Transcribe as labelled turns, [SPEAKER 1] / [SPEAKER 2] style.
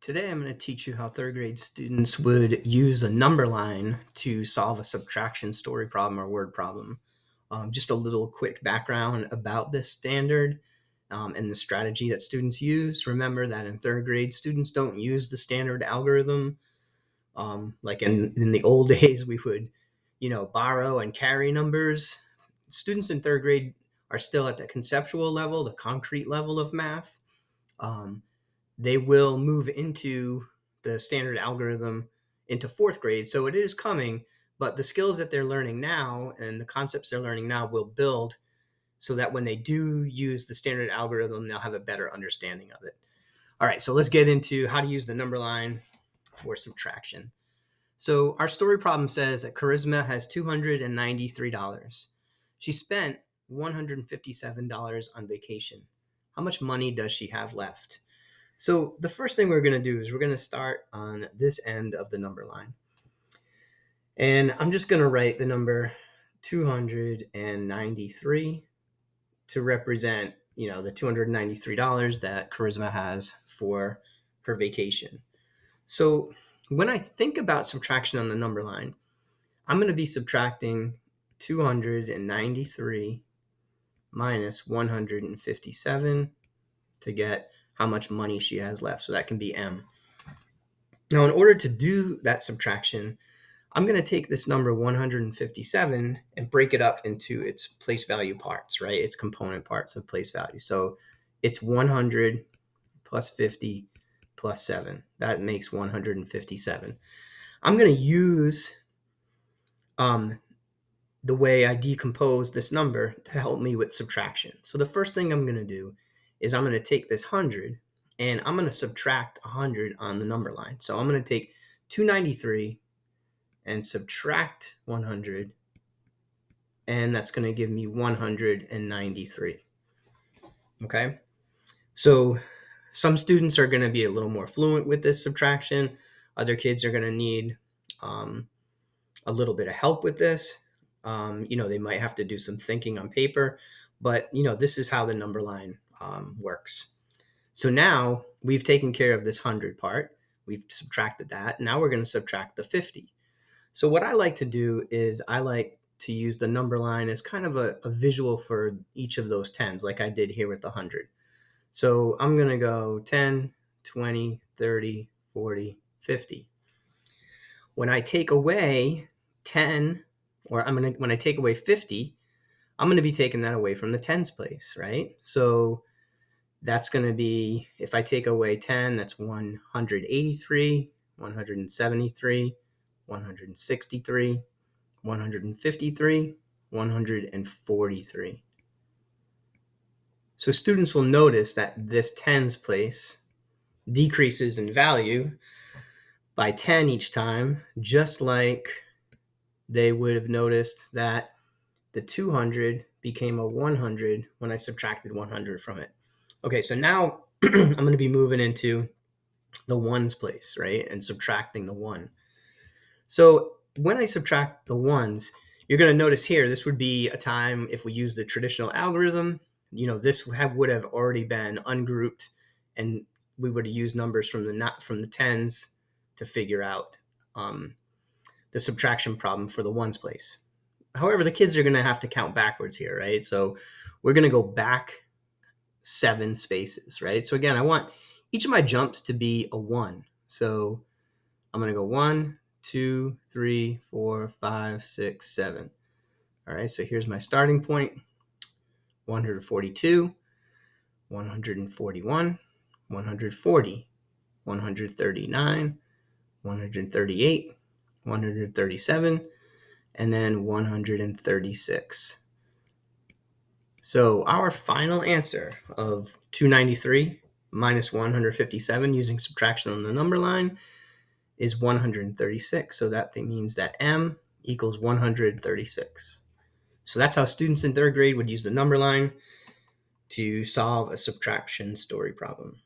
[SPEAKER 1] Today I'm going to teach you how third grade students would use a number line to solve a subtraction story problem or word problem. Just a little quick background about this standard and the strategy that students use. Remember that in third grade, students don't use the standard algorithm. Like in the old days, we would, borrow and carry numbers. Students in third grade are still at the conceptual level, the concrete level of math. They will move into the standard algorithm into fourth grade. So it is coming, but the skills that they're learning now and the concepts they're learning now will build so that when they do use the standard algorithm, they'll have a better understanding of it. All right, so let's get into how to use the number line for subtraction. So our story problem says that Charisma has $293. She spent $157 on vacation. How much money does she have left? So the first thing we're going to do is we're going to start on this end of the number line. And I'm just going to write the number 293 to represent, the $293 that Charisma has for her vacation. So when I think about subtraction on the number line, I'm going to be subtracting 293 minus 157 to get how much money she has left. So that can be M. Now, in order to do that subtraction, I'm going to take this number 157 and break it up into its place value parts, right? Its component parts of place value. So it's 100 plus 50 plus 7. That makes 157. I'm going to use the way I decompose this number to help me with subtraction. So the first thing I'm going to do is I'm going to take this 100 and I'm going to subtract 100 on the number line. So I'm going to take 293 and subtract 100, and that's going to give me 193. Okay? So some students are going to be a little more fluent with this subtraction. Other kids are going to need a little bit of help with this. They might have to do some thinking on paper, but this is how the number line works. So now we've taken care of this 100 part. We've subtracted that. Now we're going to subtract the 50. So what I like to do is I like to use the number line as kind of a visual for each of those tens, like I did here with the 100. So I'm going to go 10, 20, 30, 40, 50. When I take away 10, or when I take away 50, I'm going to be taking that away from the tens place, right? So that's going to be, if I take away 10, that's 183, 173, 163, 153, 143. So students will notice that this tens place decreases in value by 10 each time, just like they would have noticed that the 200 became a 100 when I subtracted 100 from it. Okay, so now I'm going to be moving into the ones place, right? And subtracting the 1. So when I subtract the ones, you're going to notice here, this would be a time if we use the traditional algorithm, this would have already been ungrouped and we would have used numbers from the tens to figure out the subtraction problem for the ones place. However, the kids are going to have to count backwards here, right? So we're going to go back 7 spaces, right? So again, I want each of my jumps to be a 1. So I'm going to go 1, 2, 3, 4, 5, 6, 7. All right, so here's my starting point. 142, 141, 140, 139, 138, 137, and then 136. So our final answer of 293 minus 157 using subtraction on the number line is 136. So that means that M equals 136. So that's how students in third grade would use the number line to solve a subtraction story problem.